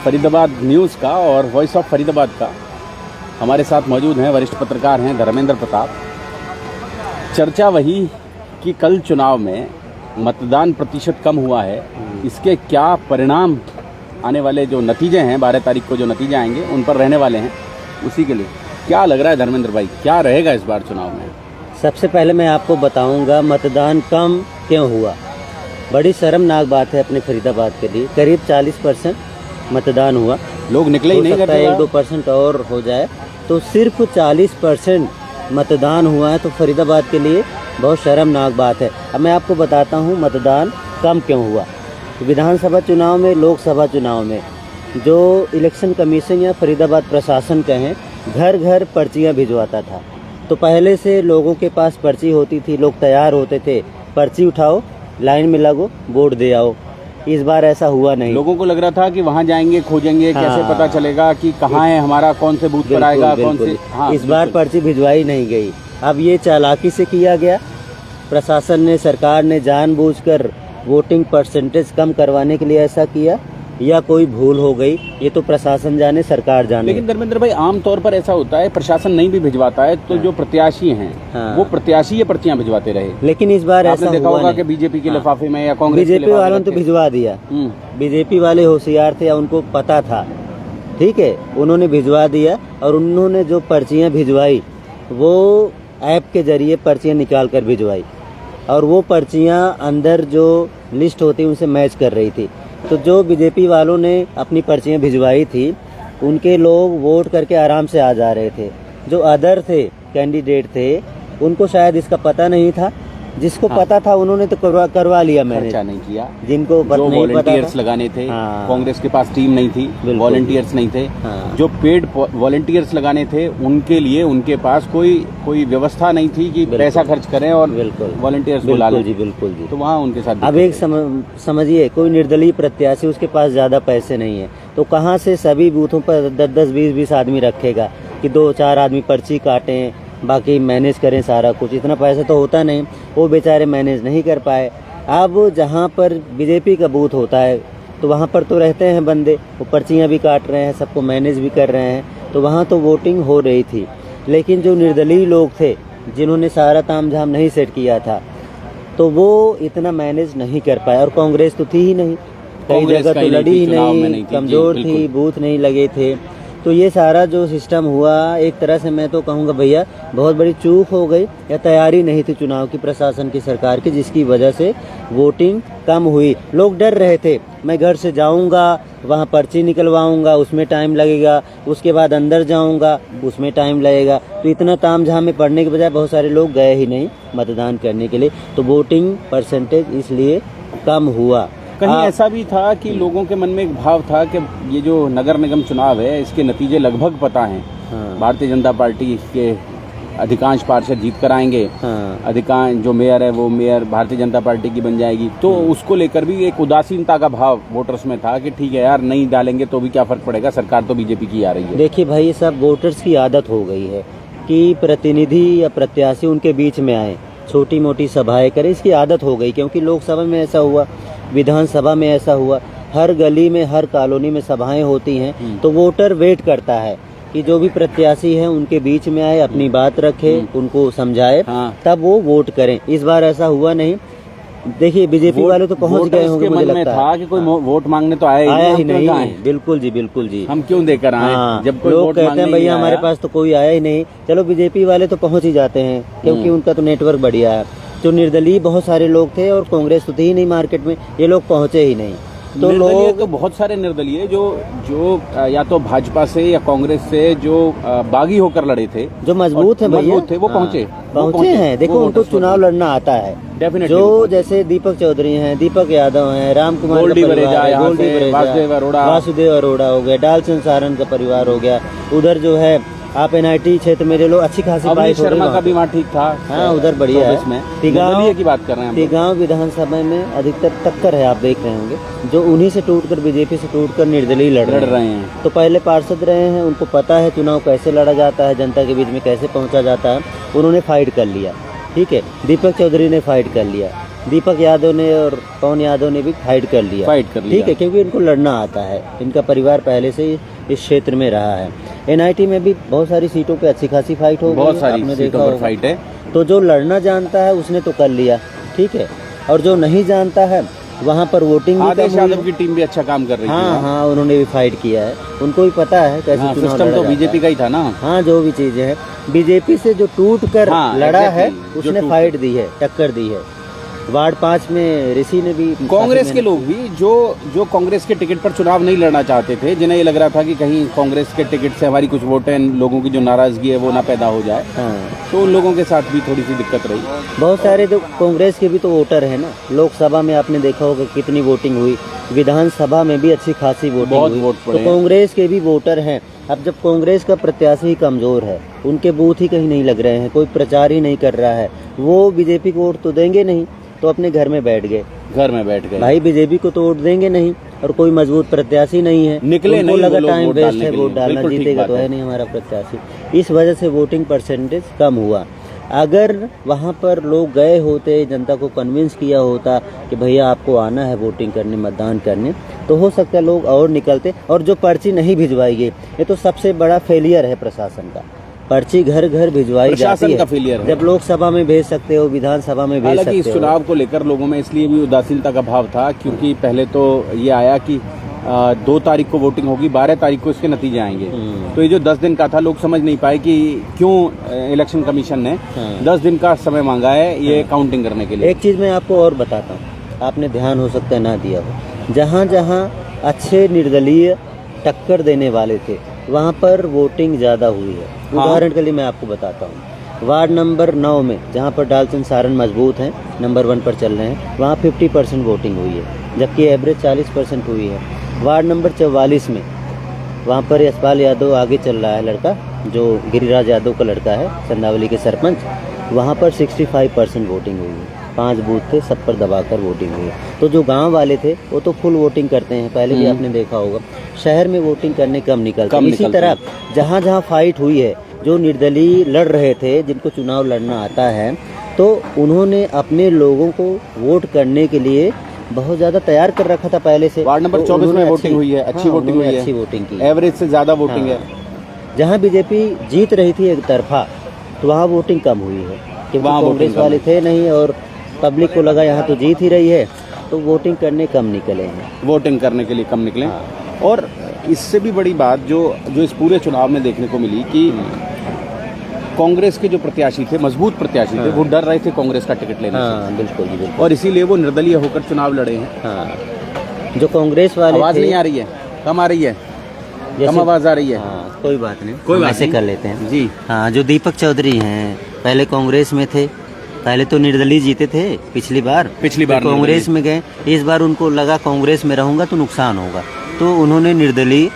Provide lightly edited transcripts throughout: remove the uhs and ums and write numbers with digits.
Faridabad news का और voice of Faridabad का। हमारे साथ मौजूद हैं वरिष्ठ पत्रकार हैं धर्मेंद्र प्रताप। चर्चा वही कि कल चुनाव में मतदान प्रतिशत कम हुआ है, इसके क्या परिणाम आने वाले जो नतीजे हैं 12 तारीख को जो नतीजे आएंगे उन पर रहने वाले हैं, उसी के लिए क्या लग रहा है धर्मेंद्र भाई, क्या रहेगा इस बार चुनाव में? सबसे पहले मैं आपको बताऊंगा मतदान कम क्यों हुआ। बड़ी शर्मनाक बात है अपने फरीदाबाद के लिए। करीब 40% मतदान हुआ, लोग निकले ही नहीं हो सकता है करते। 1-2% और हो जाए, तो सिर्फ 40% मतदान हुआ है, तो फरीदाबाद के लिए बहुत शर्मनाक बात है। अब मैं आपको बताता हूँ मतदान कम क्यों हुआ। विधानसभा चुनाव में, लोकसभा चुनाव में जो इलेक्शन कमीशन या फरीदाबाद प्रशासन कहें, घर घर पर्चियाँ भिजवाता था। तो पहले से लोगों के पास पर्ची होती थी, लोग तैयार होते थे, पर्ची उठाओ, लाइन में लगो, वोट दे आओ। इस बार ऐसा हुआ नहीं। लोगों को लग रहा था कि वहाँ जाएंगे, खोजेंगे, कैसे पता चलेगा कि कहाँ है हमारा, कौन से बूथ पर आएगा, कौन से। हाँ, इस बार पर्ची भिजवाई नहीं गई। अब ये चालाकी से किया गया, प्रशासन ने, सरकार ने जानबूझकर वोटिंग परसेंटेज कम करवाने के लिए ऐसा किया, या कोई भूल हो गई, ये तो प्रशासन जाने, सरकार जाने। लेकिन धर्मेंद्र भाई आमतौर पर ऐसा होता है, प्रशासन नहीं भी भिजवाता है तो जो प्रत्याशी हैं वो प्रत्याशी ये पर्चियां भिजवाते रहे। लेकिन इस बार ऐसा देखा होगा कि बीजेपी के लिफाफे में या कांग्रेस के बीजेपी वालों ने तो भिजवा दिया। बीजेपी वाले होशियार थे, उनको पता था, ठीक है, उन्होंने भिजवा दिया। और उन्होंने जो पर्चियां भिजवाई वो ऐप के जरिए पर्चियां निकाल कर भिजवाई, और वो पर्चियां अंदर जो लिस्ट होती उनसे मैच कर रही थी। तो जो बीजेपी वालों ने अपनी पर्चियां भिजवाई थी, उनके लोग वोट करके आराम से आ जा रहे थे। जो अदर थे, कैंडिडेट थे, उनको शायद इसका पता नहीं था। जिसको पता था उन्होंने तो करवा लिया, मैंने नहीं किया। जिनको जो नहीं पता था, लगाने थे, कांग्रेस के पास टीम नहीं थी, वॉलंटियर्स नहीं थे। जो पेड वॉलंटियर्स लगाने थे उनके लिए उनके पास कोई व्यवस्था नहीं थी कि पैसा खर्च करें और वॉलंटियर्स बुला लें। बिल्कुल जी। तो वहाँ उनके साथ अब एक समझिए, कोई निर्दलीय प्रत्याशी, उसके पास ज्यादा पैसे नहीं है, तो कहाँ से सभी बूथों पर 10-10, 20-20 आदमी रखेगा कि 2-4 आदमी पर्ची काटें, बाकी मैनेज करें सारा कुछ। इतना पैसा तो होता नहीं, वो बेचारे मैनेज नहीं कर पाए। अब जहाँ पर बीजेपी का बूथ होता है तो वहाँ पर तो रहते हैं बंदे, वो पर्चियाँ भी काट रहे हैं, सबको मैनेज भी कर रहे हैं, तो वहाँ तो वोटिंग हो रही थी। लेकिन जो निर्दलीय लोग थे, जिन्होंने सारा तामझाम नहीं सेट किया था, तो वो इतना मैनेज नहीं कर पाए। और कांग्रेस तो थी ही नहीं, कई जगह तो लड़ी ही नहीं, कमजोर थी, बूथ नहीं लगे थे। तो ये सारा जो सिस्टम हुआ, एक तरह से मैं तो कहूँगा भैया बहुत बड़ी चूक हो गई, या तैयारी नहीं थी चुनाव की प्रशासन की, सरकार की, जिसकी वजह से वोटिंग कम हुई। लोग डर रहे थे, मैं घर से जाऊंगा, वहाँ पर्ची निकलवाऊंगा, उसमें टाइम लगेगा, उसके बाद अंदर जाऊंगा, उसमें टाइम लगेगा। तो इतना तामझाम में पड़ने के बजाय बहुत सारे लोग गए ही नहीं मतदान करने के लिए, तो वोटिंग परसेंटेज इसलिए कम हुआ। कहीं ऐसा भी था कि लोगों के मन में एक भाव था कि ये जो नगर निगम चुनाव है इसके नतीजे लगभग पता हैं। भारतीय जनता पार्टी के अधिकांश पार्षद जीत कर आएंगे, अधिकांश जो मेयर है वो मेयर भारतीय जनता पार्टी की बन जाएगी। तो उसको लेकर भी एक उदासीनता का भाव वोटर्स में था कि ठीक है यार, नहीं डालेंगे तो भी क्या फर्क पड़ेगा, सरकार तो बीजेपी की आ रही है। देखिए भाई, ये सब वोटर्स की आदत हो गई है कि प्रतिनिधि या प्रत्याशी उनके बीच में आए, छोटी मोटी सभाएं करें, इसकी आदत हो गई। क्योंकि लोकसभा में ऐसा हुआ, विधानसभा में ऐसा हुआ, हर गली में, हर कॉलोनी में सभाएं होती हैं। तो वोटर वेट करता है कि जो भी प्रत्याशी हैं उनके बीच में आए, अपनी बात रखे, उनको समझाए, तब वो वोट करें। इस बार ऐसा हुआ नहीं। देखिए बीजेपी वाले तो पहुंच गए होंगे, मुझे लगता है कि कोई वोट मांगने तो आया ही नहीं। बिल्कुल जी, बिल्कुल जी। हम क्यों देकर आए, जब कोई लोग कहते हैं भैया हमारे पास तो कोई आया ही नहीं। चलो बीजेपी वाले तो पहुंच ही जाते हैं, क्योंकि उनका तो नेटवर्क बढ़िया है। जो निर्दलीय बहुत सारे लोग थे, और कांग्रेस तो थी ही नहीं मार्केट में, ये लोग पहुंचे ही नहीं। तो लोग तो बहुत सारे निर्दलीय जो या तो भाजपा से या कांग्रेस से जो बागी होकर लड़े थे, जो मजबूत है भैया, थे, वो पहुंचे हैं। देखो उनको चुनाव लड़ना आता है। जो जैसे दीपक चौधरी हैं, दीपक यादव हैं, राम कुमार, वासुदेव अरोड़ा हो गया, डालचंद सारन का परिवार हो गया, उधर जो है आप एनआईटी क्षेत्र में लो, अच्छी खासी बात शर्मा का भी वहाँ ठीक था। हाँ, उधर बढ़िया है। तिगांव की बात कर रहे हैं, तिगांव विधानसभा में अधिकतर टक्कर है, आप देख रहे होंगे। जो उन्हीं से टूटकर, बीजेपी से टूटकर निर्दलीय लड़ रहे हैं। तो पहले पार्षद रहे हैं, उनको पता है चुनाव कैसे लड़ा जाता है, जनता के बीच में कैसे पहुंचा जाता है। उन्होंने फाइट कर लिया, ठीक है। दीपक चौधरी ने फाइट कर लिया, दीपक यादव ने और पवन यादव ने भी फाइट कर लिया। ठीक है, क्योंकि इनको लड़ना आता है, इनका परिवार पहले से ही इस क्षेत्र में रहा है। एनआईटी में भी बहुत सारी सीटों पे अच्छी खासी फाइट हो गई, बहुत सारी सीटों पर फाइट है। तो जो लड़ना जानता है उसने तो कर लिया, ठीक है, और जो नहीं जानता है वहाँ पर वोटिंग आदेश यादव की टीम भी अच्छा काम कर रही है। हाँ, उन्होंने भी फाइट किया है, उनको भी पता है कैसे चुनाव लड़ा तो बीजेपी का ही था ना। हाँ, जो भी चीजें हैं बीजेपी से जो टूट कर लड़ा है उसने फाइट दी है, टक्कर दी है। वार्ड 5 में ऋषि ने भी, कांग्रेस के लोग भी जो कांग्रेस के टिकट पर चुनाव नहीं लड़ना चाहते थे, जिन्हें ये लग रहा था कि कहीं कांग्रेस के टिकट से हमारी कुछ वोटें, लोगों की जो नाराजगी है वो ना पैदा हो जाए, तो उन लोगों के साथ भी थोड़ी सी दिक्कत रही। बहुत सारे जो कांग्रेस के भी तो वोटर है ना, लोकसभा में आपने देखा होगा कितनी वोटिंग हुई, विधानसभा में भी अच्छी खासी वोटिंग हुई, तो कांग्रेस के भी वोटर हैं। अब जब कांग्रेस का प्रत्याशी ही कमजोर है, उनके बूथ ही कहीं नहीं लग रहे हैं, कोई प्रचार ही नहीं कर रहा है, वो बीजेपी को वोट तो देंगे नहीं, तो अपने घर में बैठ गए। भाई बीजेपी को तो वोट देंगे नहीं, और कोई मजबूत प्रत्याशी नहीं है, निकले नहीं, लगा टाइम वेस्ट है वोट डालना, जीतेगा तो है नहीं हमारा प्रत्याशी। इस वजह से वोटिंग परसेंटेज कम हुआ। अगर वहाँ पर लोग गए होते, जनता को कन्विंस किया होता कि भैया आपको आना है वोटिंग करने, मतदान करने, तो हो सकता है लोग और निकलते। और जो पर्ची नहीं भिजवाई गई, ये तो सबसे बड़ा फेलियर है प्रशासन का। पर्ची घर घर भिजवाई जाती है, जब लोकसभा में भेज सकते हो, विधानसभा में भेज सकते हो। इस चुनाव को लेकर लोगों में इसलिए भी उदासीनता का भाव था क्योंकि पहले तो ये आया कि 2 तारीख को वोटिंग होगी, 12 तारीख को इसके नतीजे आएंगे। तो ये जो 10 दिन का था, लोग समझ नहीं पाए कि क्यों इलेक्शन कमीशन ने 10 दिन का समय मांगा है ये काउंटिंग करने के लिए। एक चीज मैं आपको और बताता हूँ, आपने ध्यान हो सकता है ना दिया हो, जहाँ जहाँ अच्छे निर्दलीय टक्कर देने वाले थे वहाँ पर वोटिंग ज़्यादा हुई है। उदाहरण के लिए मैं आपको बताता हूँ, वार्ड नंबर 9 में जहाँ पर डालचंद सारन मजबूत हैं, नंबर 1 पर चल रहे हैं, वहाँ 50% वोटिंग हुई है, जबकि एवरेज 40% हुई है। वार्ड नंबर 44 में वहाँ पर यशपाल यादव आगे चल रहा है, लड़का जो गिरिराज यादव का लड़का है, चंदावली के सरपंच, वहाँ पर 65% वोटिंग हुई है। 5 बूथ थे, सब पर दबाकर वोटिंग हुई। तो जो गांव वाले थे वो तो फुल वोटिंग करते हैं, पहले भी आपने देखा होगा। शहर में वोटिंग करने कम निकलते। इसी तरह जहाँ जहाँ फाइट हुई है, जो निर्दलीय लड़ रहे थे, जिनको चुनाव लड़ना आता है, तो उन्होंने अपने लोगों को वोट करने के लिए बहुत ज्यादा तैयार कर रखा था पहले से। वार्ड नंबर 24 में वोटिंग हुई है, अच्छी वोटिंग हुई है, अच्छी वोटिंग की, एवरेज से ज्यादा वोटिंग है। जहाँ बीजेपी जीत रही थी एक तरफा, तो वहाँ वोटिंग कम हुई है, क्योंकि कांग्रेस वाले थे नहीं और पब्लिक को लगा यहाँ तो जीत ही रही है, तो वोटिंग करने कम निकले हैं, वोटिंग करने के लिए कम निकले। और इससे भी बड़ी बात जो इस पूरे चुनाव में देखने को मिली कि कांग्रेस के जो प्रत्याशी थे, मजबूत प्रत्याशी थे, वो डर रहे थे कांग्रेस का टिकट लेने से। बिल्कुल। और इसीलिए वो निर्दलीय होकर चुनाव लड़े हैं। जो कांग्रेस वाले आवाज नहीं आ रही है, कम आ रही है, कम आवाज आ रही है। कोई बात नहीं, कोई बात ऐसे कर लेते हैं जी। हाँ, जो दीपक चौधरी हैं, पहले कांग्रेस में थे, पहले तो निर्दलीय जीते थे पिछली बार कांग्रेस में गए। इस बार उनको लगा कांग्रेस में रहूंगा तो नुकसान होगा, तो उन्होंने निर्दलीय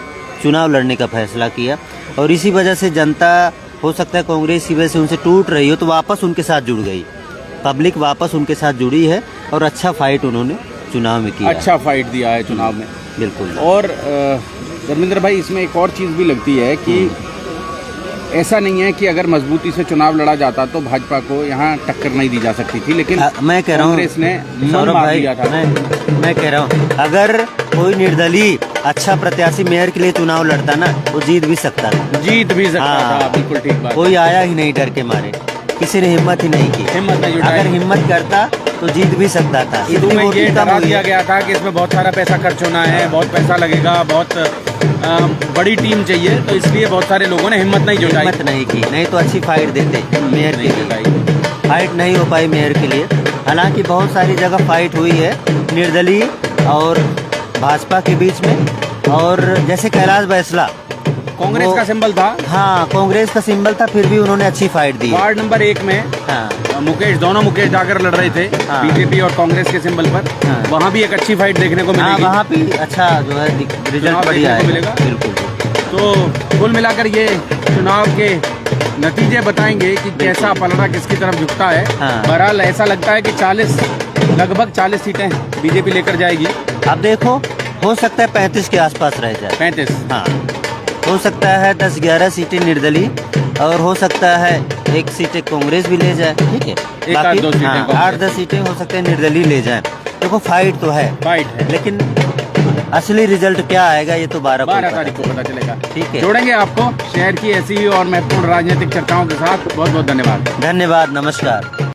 चुनाव लड़ने का फैसला किया। और इसी वजह से जनता, हो सकता है कांग्रेस की वजह से उनसे टूट रही हो, तो वापस उनके साथ जुड़ गई, पब्लिक वापस उनके साथ जुड़ी है और अच्छा फाइट उन्होंने चुनाव में किया, अच्छा फाइट दिया है चुनाव में। बिल्कुल। और धर्मेंद्र भाई, इसमें एक और चीज़ भी लगती है कि ऐसा नहीं है कि अगर मजबूती से चुनाव लड़ा जाता तो भाजपा को यहाँ टक्कर नहीं दी जा सकती थी, लेकिन मैं कह रहा हूँ कांग्रेस ने सौरभ भाई, मैं कह रहा हूँ अगर कोई निर्दलीय अच्छा प्रत्याशी मेयर के लिए चुनाव लड़ता ना, वो जीत भी सकता था। बिल्कुल ठीक बात। कोई आया ही नहीं डर के मारे, किसी ने हिम्मत ही नहीं की, अगर हिम्मत करता तो जीत भी सकता था। ये डरा दिया गया था कि इसमें बहुत सारा पैसा खर्च होना है, बहुत पैसा लगेगा, बहुत बड़ी टीम चाहिए, तो इसलिए बहुत सारे लोगों ने हिम्मत नहीं जुटाई, हिम्मत नहीं की, नहीं तो अच्छी फाइट देते मेयर के लिए। फाइट नहीं हो पाई मेयर के लिए, हालांकि बहुत सारी जगह फाइट हुई है निर्दलीय और भाजपा के बीच में। और जैसे कैलाश बैसला कांग्रेस का सिंबल था, हाँ कांग्रेस का सिंबल था, फिर भी उन्होंने अच्छी फाइट दी। वार्ड नंबर 1 में मुकेश जाकर लड़ रहे थे, बीजेपी और कांग्रेस के सिंबल पर। वहाँ भी एक अच्छी फाइट देखने को मिलेगी, वहाँ भी अच्छा जो है रिजल्ट बढ़िया मिलेगा। बिल्कुल। तो कुल मिलाकर ये चुनाव के नतीजे बताएंगे कि कैसा पलड़ा किसकी तरफ झुकता है। बहरहाल ऐसा लगता है कि लगभग 40 सीटें बीजेपी लेकर जाएगी। अब देखो, हो सकता है 35 के आसपास रह जाए। 35, हाँ, हो सकता है 10-11 सीटें निर्दलीय और हो सकता है एक सीटें कांग्रेस भी ले जाए, ठीक है। एक आध दो सीटें कांग्रेस। 8-10 सीटें हो सकते हैं निर्दलीय ले जाए। देखो फाइट तो है, फाइट है, लेकिन असली रिजल्ट क्या आएगा ये तो 12 तारीख को पता चलेगा। ठीक है, जोड़ेंगे आपको शहर की ऐसी ही और महत्वपूर्ण राजनीतिक चर्चाओं के साथ। बहुत बहुत धन्यवाद। धन्यवाद, नमस्कार।